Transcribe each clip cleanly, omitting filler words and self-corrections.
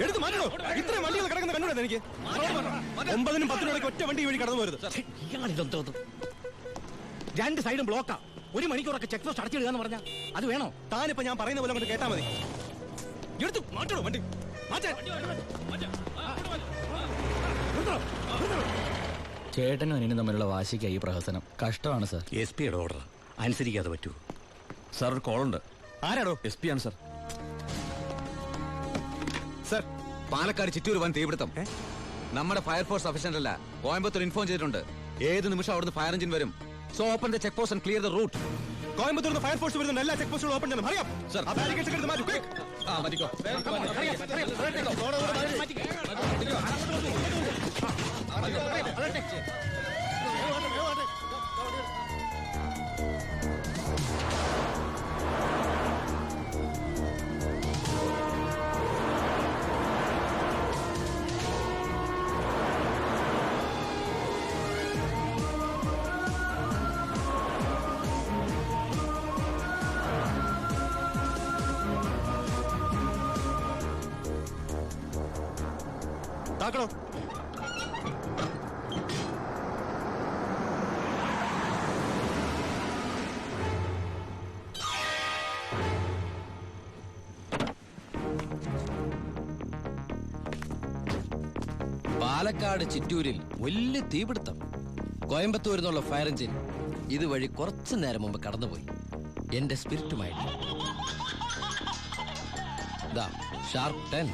എടുത്ത് മാറ്റണോ? ഇത്രയും വണ്ടികൾ കിടക്കുന്ന കണ്ടുകൂടെ എനിക്ക്? 9-നും 10-നും ഒറ്റ വണ്ടി വഴി കടന്നു പോരുത്. രണ്ട് സൈഡും ബ്ലോക്കാ. 1 മണിക്കൂറൊക്കെ ചെക്ക് പോസ്റ്റ് അടച്ചിടുക പറഞ്ഞാ അത് വേണോ? താനിപ്പോ ഞാൻ പറയുന്ന പോലെ അങ്ങോട്ട് കേട്ടാ മതി. എടുത്ത് മാറ്റണോ വണ്ടി? ചേട്ടനും അനിയനും തമ്മിലുള്ള വാശിക്കായി ഈ പ്രഹസനം. കഷ്ടമാണ് സാർ. SP യുടെ ഓർഡർ അനുസരിക്കാതെ പറ്റൂ. സാർ ഒരു കോളുണ്ട്. ആരാടോ? SP ആണ് സാർ. സർ, പാലക്കാട് ചിറ്റൂർ വൻ തീപിടുത്തം. നമ്മുടെ ഫയർഫോഴ്സ് സഫീഷ്യന്റ് അല്ല. കോയമ്പത്തൂർ ഇൻഫോം ചെയ്തിട്ടുണ്ട്. ഏത് നിമിഷം അവിടുന്ന് ഫയർ എഞ്ചിൻ വരും. So open the check post and clear the route. Coimbatore fire force വരുന്നുണ്ട്. എല്ലാ ചെക്ക് പോസ്റ്റുകളും ഓപ്പൺ ചെയ്യണം. അറിയാം സർ. ആ ബാരിക്കേഡ്സ് എടുത്ത് മാറ്റൂ. മാറ്റിക്കോ. താക്കണോ? പാലക്കാട് ചിറ്റൂരിൽ വലിയ തീപിടുത്തം. കോയമ്പത്തൂരിൽ നിന്നുള്ള ഫയർ എഞ്ചിൻ ഇതുവഴി കുറച്ചു നേരം മുമ്പ് കടന്നുപോയി. എന്റെ സ്പിരിറ്റുമായിട്ട് ഷാർപ്പ് 10.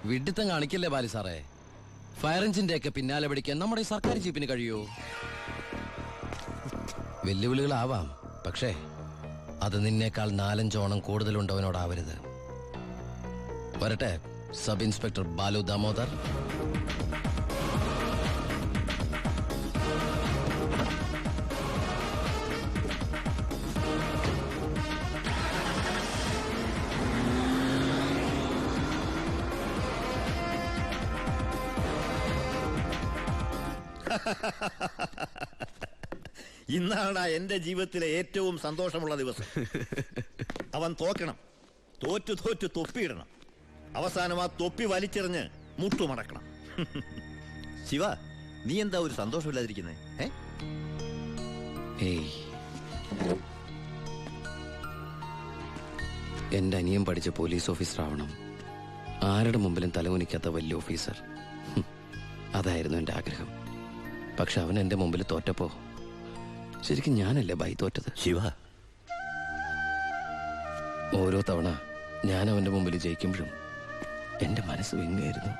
വിഡിത്തം കാണിക്കല്ലേ ബാലി സാറേ. ഫയർ എഞ്ചിന്റെ ഒക്കെ പിന്നാലെ പിടിക്കാൻ നമ്മുടെ ഈ സർക്കാർ ജീപ്പിന് കഴിയോ? വെല്ലുവിളികളാവാം, പക്ഷേ അത് നിന്നേക്കാൾ 4-5 ഓണം കൂടുതലുണ്ടവനോടാവരുത്. വരട്ടെ സബ് ഇൻസ്പെക്ടർ ബാലു ദാമോദർ. ഇന്നാണ് എന്റെ ജീവിതത്തിലെ ഏറ്റവും സന്തോഷമുള്ള ദിവസം. അവൻ തോക്കണം. തോറ്റു തോറ്റു തൊപ്പിയിടണം. അവസാനം ആ തൊപ്പി വലിച്ചെറിഞ്ഞ് മുട്ടുമടക്കണം. ശിവ, നീ എന്താ ഒരു സന്തോഷമില്ലാതിരിക്കുന്നേ? എന്റെ അനിയൻ പഠിച്ച പോലീസ് ഓഫീസർ ആവണം. ആരുടെ മുമ്പിലും തലകുനിക്കാത്ത വലിയ ഓഫീസർ. അതായിരുന്നു എന്റെ ആഗ്രഹം. പക്ഷെ അവൻ എന്റെ മുമ്പിൽ തോറ്റപ്പോ ശരിക്കും ഞാനല്ലേ ബൈ തോറ്റത്? ശിവ, ഓരോ തവണ ഞാൻ അവന്റെ മുമ്പിൽ ജയിക്കുമ്പോഴും എന്റെ മനസ്സ് വിങ്ങായിരുന്നു.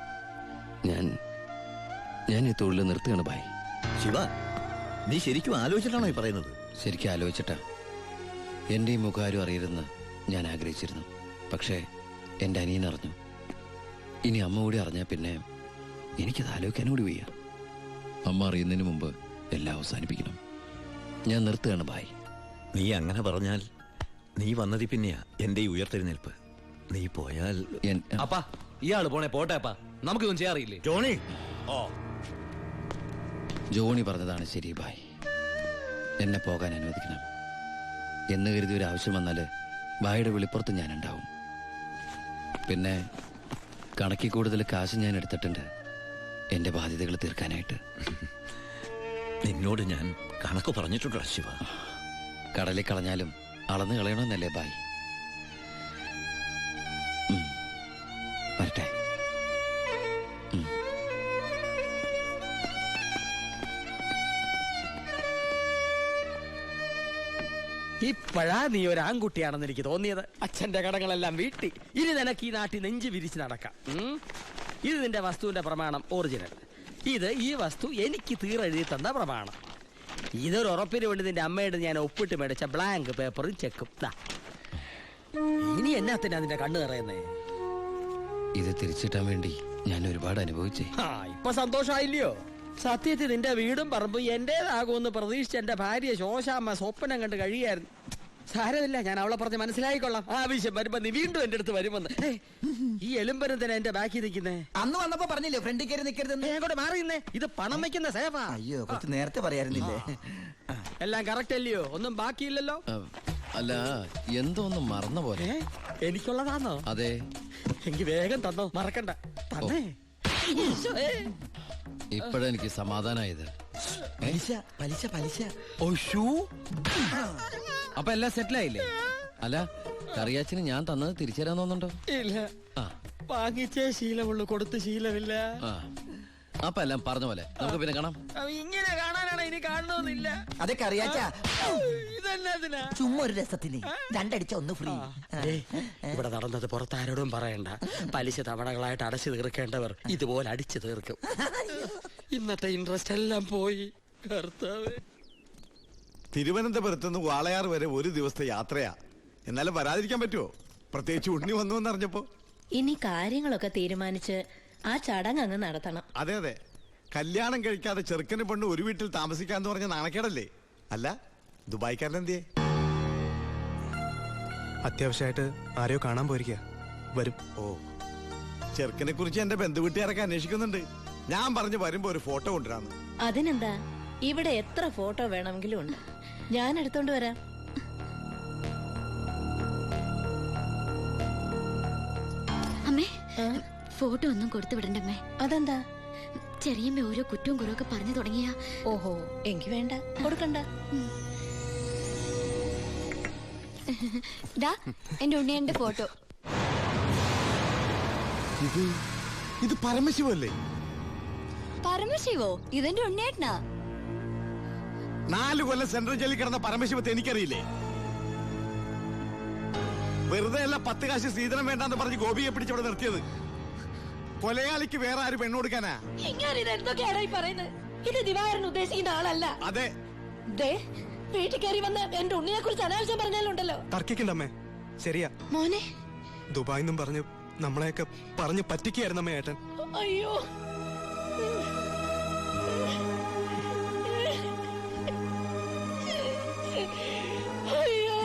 ഞാൻ ഈ തൊഴിൽ നിർത്തുകയാണ് ബൈ. ശിവ, നീ ശരിക്കും ആലോചിച്ചിട്ടാണോ ഈ പറയുന്നത്? ശരിക്കും ആലോചിച്ചിട്ടാ. എന്റെ ഈ മുഖാരും അറിയരുതെന്ന് ഞാൻ ആഗ്രഹിച്ചിരുന്നു. പക്ഷേ എന്റെ അനിയൻ അറിഞ്ഞു. ഇനി അമ്മ കൂടി അറിഞ്ഞാൽ പിന്നെ എനിക്കത് ആലോചിക്കാൻ കൂടി വയ്യ. അമ്മ അറിയുന്നതിന് മുമ്പ് എല്ലാം അവസാനിപ്പിക്കണം. ഞാൻ നിർത്തുകയാണ് ബായ്. നീ അങ്ങനെ പറഞ്ഞാൽ നീ വന്നതി പിന്നെയാ എന്റെ ഈ ഉയർത്തെഴുന്നേൽപ്പ്. നീ പോയാൽ അപ്പാ, ഇയാള് പോണേ പോട്ടെ അപ്പാ, നമുക്കിതൊന്നും ചെയ്യാറിയില്ലേ? ജോണി, ജോണി പറഞ്ഞതാണ് ശരി ബായ്. എന്നെ പോകാൻ അനുവദിക്കണം എന്ന് കരുതി ഒരു ആവശ്യം വന്നാല് ബായുടെ വെളിപ്പുറത്ത് ഞാൻ ഉണ്ടാവും. പിന്നെ കണക്കിൽ കൂടുതൽ കാശ് ഞാൻ എടുത്തിട്ടുണ്ട് എന്റെ ബാധ്യതകൾ തീർക്കാനായിട്ട്. നിന്നോട് ഞാൻ കണക്ക് പറഞ്ഞിട്ടുണ്ടോ ശിവ? കടലിൽ കളഞ്ഞാലും അളന്ന് കളയണമെന്നല്ലേ ബായ്? വരട്ടെ. ഇപ്പോഴാ നീ ഒരു ആൺകുട്ടിയാണെന്ന് എനിക്ക് തോന്നിയത്. അച്ഛന്റെ കടങ്ങളെല്ലാം വീട്ടി. ഇനി നിനക്ക് ഈ നാട്ടിൽ നെഞ്ച് വിരിച്ച് നടക്കാം. ഇത് നിന്റെ വസ്തുവിന്റെ പ്രമാണം ഒറിജിനൽ. ഇത് ഈ വസ്തു എനിക്ക് തീരെഴുതി തന്ന പ്രമാണം. ഇതൊരു ഉറപ്പിന് വേണ്ടി നിന്റെ അമ്മയുടെ ഞാൻ ഒപ്പിട്ട് മേടിച്ച ബ്ലാങ്ക് പേപ്പറും ചെക്കും. ഇനി എന്നാത്തിനാ നിന്റെ കണ്ണു നിറയുന്നേ? ഇത് തിരിച്ചിട്ടാൻ വേണ്ടി ഞാൻ ഒരുപാട് അനുഭവിച്ചേ. ഇപ്പൊ സന്തോഷമായില്ലയോ? സത്യത്തിൽ നിന്റെ വീടും പറമ്പും എന്റേതാകുമെന്ന് പ്രതീക്ഷിച്ച് എന്റെ ഭാര്യ ശോശാമ്മ സ്വപ്നം കണ്ട് കഴിയായിരുന്നു. സാരമില്ല, ഞാൻ അവളെ പറഞ്ഞ് മനസ്സിലായിക്കൊള്ളാം. ആവശ്യം വരുമ്പോ നീ വീണ്ടും എന്റെ അടുത്ത് വരുമെന്ന്. ഈ എലുമ്പനത്തിന് എന്റെ ബാക്കി നിൽക്കുന്നേ. അന്ന് വന്നപ്പോ പറഞ്ഞില്ലേ ഫ്രണ്ടിൽ കയറി നിൽക്കരുതെന്ന്. അങ്ങോട്ട് മാറിയുന്നേ, ഇത് പണം വെക്കുന്ന സേഫാ. അയ്യോ, കുറച്ച് നേരത്തെ പറയാറുന്നില്ലേ? എല്ലാം കറക്റ്റ് അല്ലയോ? ഒന്നും ബാക്കിയില്ലല്ലോ. അല്ല, എന്തോ ഒന്നും മറന്ന പോലെ. എനിക്കുള്ളതാന്നോ? അതെ. എനിക്ക് വേഗം തന്നോ, മറക്കണ്ട. തന്നേ. ഇപ്പോഴെനിക്ക് സമാധാനായത്. പലിശ പലിശ പലിശ. അപ്പൊ എല്ലാം സെറ്റിലായില്ലേ? അല്ല, കറിയാച്ചിന് ഞാൻ തന്നത് തിരിച്ചു തരാൻ തോന്നുന്നുണ്ടോ? ഇല്ല, വാങ്ങിച്ചേ ശീലമുള്ളൂ, കൊടുത്ത് ശീലമില്ല. അപ്പൊ എല്ലാം പറഞ്ഞ പോലെ നമുക്ക് പിന്നെ കാണാം. ഇങ്ങനെ കാണാനാണ്, ഇനി കാണണമെന്നില്ല. അതൊക്കെ അറിയാച്ചാ. ഇതെന്നാ ചുമ്മാ ഒരു രസത്തിന് രണ്ടടിച്ച ഒന്ന് ഫ്രീ. ഇവിടെ നടന്നത് പുറത്താരോടും പറയണ്ട. പലിശ തവണകളായിട്ട് അടച്ചു തീർക്കേണ്ടവർ ഇതുപോലെ അടിച്ചു തീർക്കും. ഇന്നത്തെ ഇൻട്രസ്റ്റ് എല്ലാം പോയി. കർത്താവേ. തിരുവനന്തപുരത്ത് നിന്ന് വാളയാർ വരെ ഒരു ദിവസത്തെ യാത്രയാ. എന്നാലും വരാതിരിക്കാൻ പറ്റുമോ? പ്രത്യേകിച്ച് ഉണ്ണി വന്നു എന്നറിഞ്ഞപ്പോ. ഇനി കാര്യങ്ങളൊക്കെ തീരുമാനിച്ച് ആ ചടങ്ങ് അങ്ങ് നടത്തണം. അതെ അതെ, കല്യാണം കഴിക്കാതെ ചെറുക്കന് പെണ്ണ് ഒരു വീട്ടിൽ താമസിക്കാന്ന് പറഞ്ഞ നാണക്കേടല്ലേ? അല്ല, ദുബായ്ക്കാരനെന്തിയെ? അത്യാവശ്യമായിട്ട് ആരെയോ കാണാൻ പോയിരിക്കുക, വരും. ഓ, ചെറുക്കനെ കുറിച്ച് എന്റെ ബന്ധുവീട്ടുകാരൊക്കെ അന്വേഷിക്കുന്നുണ്ട്. ഞാൻ പറഞ്ഞു വരുമ്പോ ഒരു ഫോട്ടോ കൊണ്ടുവരാന്ന്. അതിനെന്താ, ഇവിടെ എത്ര ഫോട്ടോ വേണമെങ്കിലും ഉണ്ട്, ഞാൻ എടുത്തോണ്ട് വരാം. അമ്മേ, ഫോട്ടോ ഒന്നും കൊടുത്തു വിടണ്ടമ്മേ. അതെന്താ? ചെറിയമ്മ ഓരോ കുറ്റവും കുറവൊക്കെ പറഞ്ഞു തുടങ്ങിയ. ഓഹോ, എങ്കി വേണ്ട, കൊടുക്കണ്ട. എന്റെ ഉണ്ണിയന്റെ ഫോട്ടോ. ഇത് പരമശിവല്ലേ? പരമശിവോ? ഇതെന്റെ ഉണ്ണിയേട്ടനാ. 4 കൊല്ലം സെൻട്രൽ ജയിലിൽ കിടന്ന പരമശിവത്തെ എനിക്കറിയില്ലേ? വെറുതെ അല്ല 10 കാശ് ശ്രീധരൻ വേണ്ടാന്ന് പറഞ്ഞ് ഗോപിയെ പിടിച്ചവിടെ നിർത്തിയത്. കൊലയാളിക്ക് വേറെ ആര് പെണ്ണു കൊടുക്കാനാ? എന്തൊക്കെയാണ് പറയുന്നത്? ഇത് ദിവാകരൻ ഉദ്ദേശിക്കുന്ന ആളല്ല. അതെ, വീട്ടിൽ കയറി വന്ന് എന്റെ ഉണ്ണിയെ കുറിച്ച് അനാവശ്യം പറഞ്ഞാലുണ്ടല്ലോ. തർക്കിക്കണ്ടമ്മേ, ശരിയാ. മോനെ, ദുബായിന്നും പറഞ്ഞ് നമ്മളെയൊക്കെ പറഞ്ഞ് പറ്റിക്കായിരുന്നമ്മേ ഏട്ടൻ. അയ്യോ, അയ്യോ.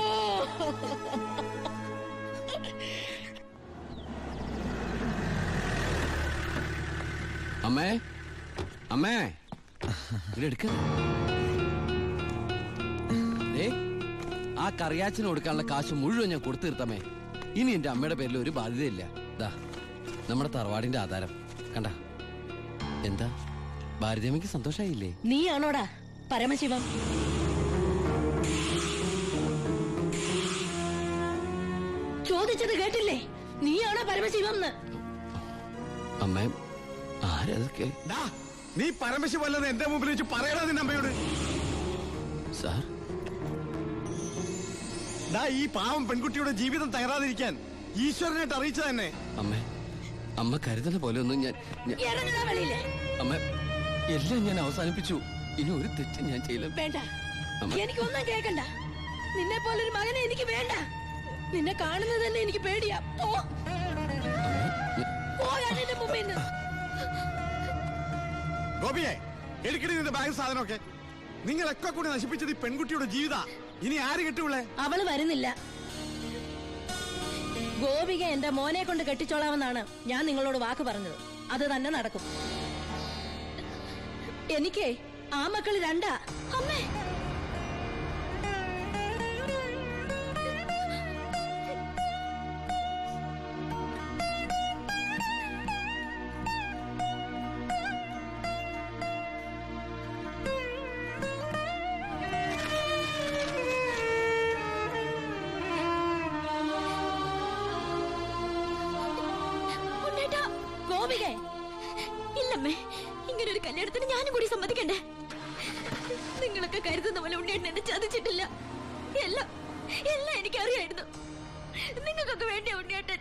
അമ്മേ, അമ്മേ, ഇതെടുക്ക. ആ കറിയാച്ചിന് കൊടുക്കാനുള്ള കാശ് മുഴുവൻ ഞാൻ കൊടുത്തു തീർത്തമ്മേ. ഇനി എന്റെ അമ്മയുടെ പേരിൽ ഒരു ബാധ്യതയില്ല. ദാ നമ്മുടെ തറവാടിന്റെ ആധാരം കണ്ട. എന്താ ഭാരതിയമ്മയ്ക്ക് സന്തോഷായില്ലേ? നീയാണോടാ പരമശിവം? ചോദിച്ചത് കേട്ടില്ലേ? നീയാണോ പരമശിവം? അമ്മേ, ആരതൊക്കെ? നീ പരമശിവല്ലെന്ന് എന്റെ മുമ്പിൽ വെച്ച് പറയണ നിന്റെ അമ്മയോട്. സാർ, ഈ പാവം പെൺകുട്ടിയുടെ ജീവിതം തകരാതിരിക്കാൻ ഈശ്വരനായിട്ട് അറിയിച്ച തന്നെ. അമ്മേ, അമ്മ കരുതുന്ന പോലെ ഒന്നും ഞാൻ അമ്മ, എല്ലാം ഞാൻ അവസാനിപ്പിച്ചു. ഇനി ഒരു തെറ്റ് ഞാൻ ചെയ്യില്ല. വേണ്ട, എനിക്കൊന്നും കേൾക്കണ്ട. നിന്നെ പോലൊരു മകനെ എനിക്ക് വേണ്ട. നിന്നെ കാണുന്നത് തന്നെ എനിക്ക് പേടിയാ. ഗോപിയെ, എടുക്കടി നിന്റെ ബാഗ് സാധനമൊക്കെ. നിങ്ങളൊക്കെ കൂടി നശിപ്പിച്ചത് ഈ പെൺകുട്ടിയുടെ ജീവിത. ഇനി ആര് കെട്ടുള്ളേ? അവള് വരുന്നില്ല. ഗോപിക എന്റെ മോനെ കൊണ്ട് കെട്ടിച്ചോളാമെന്നാണ് ഞാൻ നിങ്ങളോട് വാക്ക് പറഞ്ഞത്. അത് തന്നെ നടക്കും. എനിക്ക് ആ മക്കള് 2. അമ്മേ, ഇല്ലമ്മേ, ഇങ്ങനൊരു കല്യാണത്തിന് ഞാനും കൂടി സമ്മതിക്കണ്ടേ? നിങ്ങളൊക്കെ കരുതുന്ന പോലെ ഉണ്ണിയേട്ടൻ എന്നെ ചതിച്ചിട്ടില്ല. എല്ലാം എനിക്കറിയായിരുന്നു. നിങ്ങൾക്കൊക്കെ വേണ്ടിയ ഉണ്ണിയേട്ടൻ.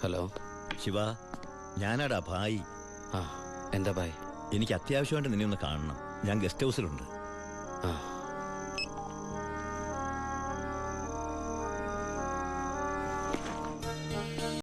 ഹലോ ശിവ, ഞാനാടാ ഭായി. എന്താ ഭായ്? എനിക്ക് അത്യാവശ്യമായിട്ട് നിന്നെ ഒന്ന് കാണണം. ഞാൻ ഗസ്റ്റ് ഹൗസിലുണ്ട്. ആ